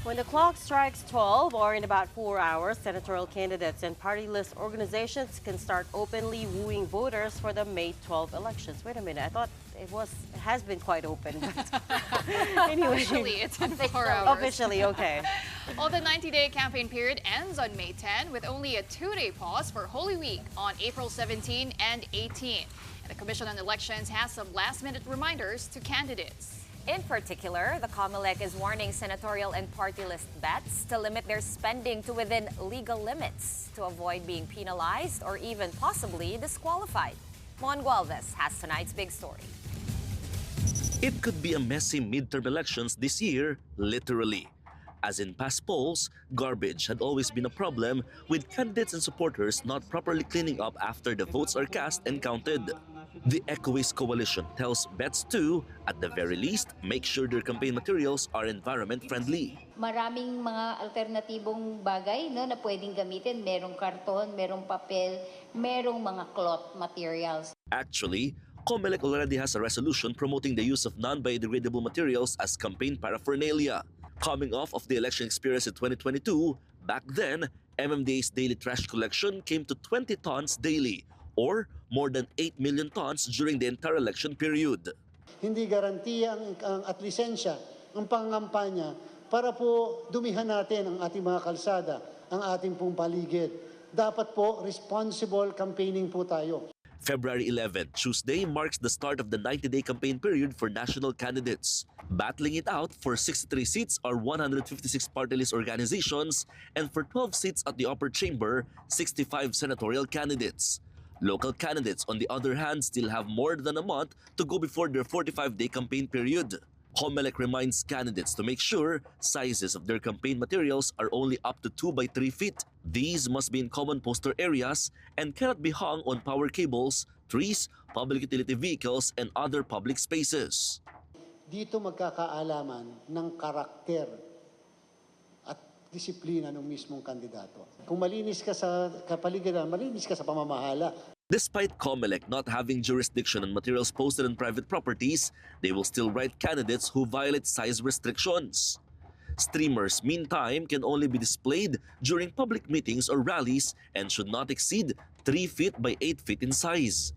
When the clock strikes 12 or in about 4 hours, senatorial candidates and party list organizations can start openly wooing voters for the May 12 elections. Wait a minute, I thought it has been quite open. But anyway, Officially, it's in 4 hours. Officially, okay. Well, the 90-day campaign period ends on May 10 with only a 2-day pause for Holy Week on April 17 and 18. And the Commission on Elections has some last-minute reminders to candidates. In particular, the Comelec is warning senatorial and party list bets to limit their spending to within legal limits to avoid being penalized or even possibly disqualified. Mon Gualvez has tonight's big story. It could be a messy midterm elections this year, literally. As in past polls, garbage had always been a problem, with candidates and supporters not properly cleaning up after the votes are cast and counted. The Ecowaste Coalition tells bets to, at the very least, make sure their campaign materials are environment-friendly. Maraming mga alternatibong bagay na pwedeng gamitin. Merong karton, merong papel, merong mga cloth materials. Actually, Comelec already has a resolution promoting the use of non-biodegradable materials as campaign paraphernalia. Coming off of the election experience in 2022, back then, MMDA's daily trash collection came to 20 tons daily, or more than 8 million tons during the entire election period. Hindi garantiya at lisensya ang pangampanya para po dumihan natin ang ating mga kalsada, ang ating pong paligid. Dapat po responsible campaigning po tayo. February 11, Tuesday, marks the start of the 90-day campaign period for national candidates. Battling it out for 63 seats are 156 party list organizations, and for 12 seats at the upper chamber, 65 senatorial candidates. Local candidates, on the other hand, still have more than a month to go before their 45-day campaign period. Comelec reminds candidates to make sure sizes of their campaign materials are only up to 2 by 3 feet. These must be in common poster areas and cannot be hung on power cables, trees, public utility vehicles, and other public spaces. Dito magkakaalaman ng karakter at disiplina ng mismong kandidato. Kung malinis ka sa kapaligiran, malinis ka sa pamamahala. Despite Comelec not having jurisdiction on materials posted on private properties, they will still write candidates who violate size restrictions. Streamers, meantime, can only be displayed during public meetings or rallies and should not exceed 3 feet by 8 feet in size.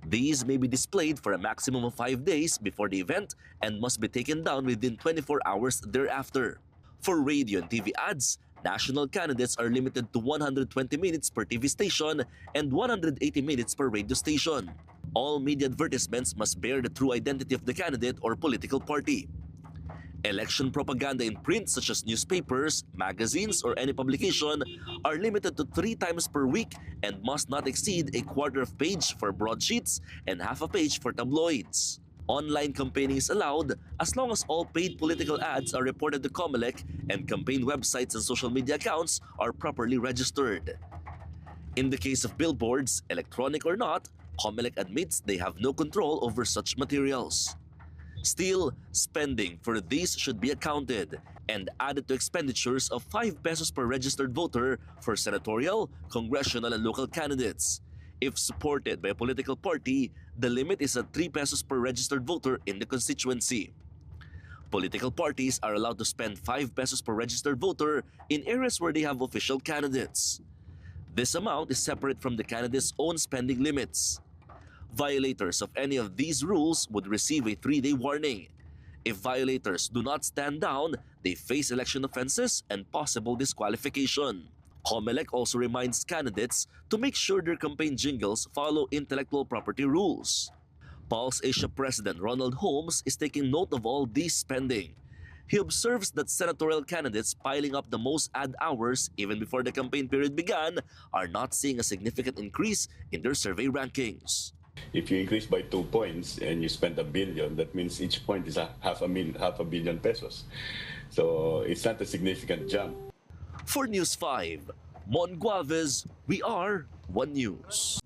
These may be displayed for a maximum of 5 days before the event and must be taken down within 24 hours thereafter. For radio and TV ads, national candidates are limited to 120 minutes per TV station and 180 minutes per radio station. All media advertisements must bear the true identity of the candidate or political party. Election propaganda in print such as newspapers, magazines, or any publication are limited to 3 times per week and must not exceed a quarter of page for broadsheets and half a page for tabloids. Online campaigning is allowed as long as all paid political ads are reported to Comelec and campaign websites and social media accounts are properly registered. In the case of billboards, electronic or not, Comelec admits they have no control over such materials. Still, spending for these should be accounted and added to expenditures of 5 pesos per registered voter for senatorial, congressional, and local candidates. If supported by a political party, the limit is at 3 pesos per registered voter in the constituency. Political parties are allowed to spend 5 pesos per registered voter in areas where they have official candidates. This amount is separate from the candidate's own spending limits. Violators of any of these rules would receive a 3-day warning. If violators do not stand down, they face election offenses and possible disqualification. Comelec also reminds candidates to make sure their campaign jingles follow intellectual property rules. Pulse Asia President Ronald Holmes is taking note of all this spending. He observes that senatorial candidates piling up the most ad hours even before the campaign period began are not seeing a significant increase in their survey rankings. If you increase by 2 points and you spend $1 billion, that means each point is half a billion pesos. So it's not a significant jump. For News 5, Mon Gualvez, we are One News.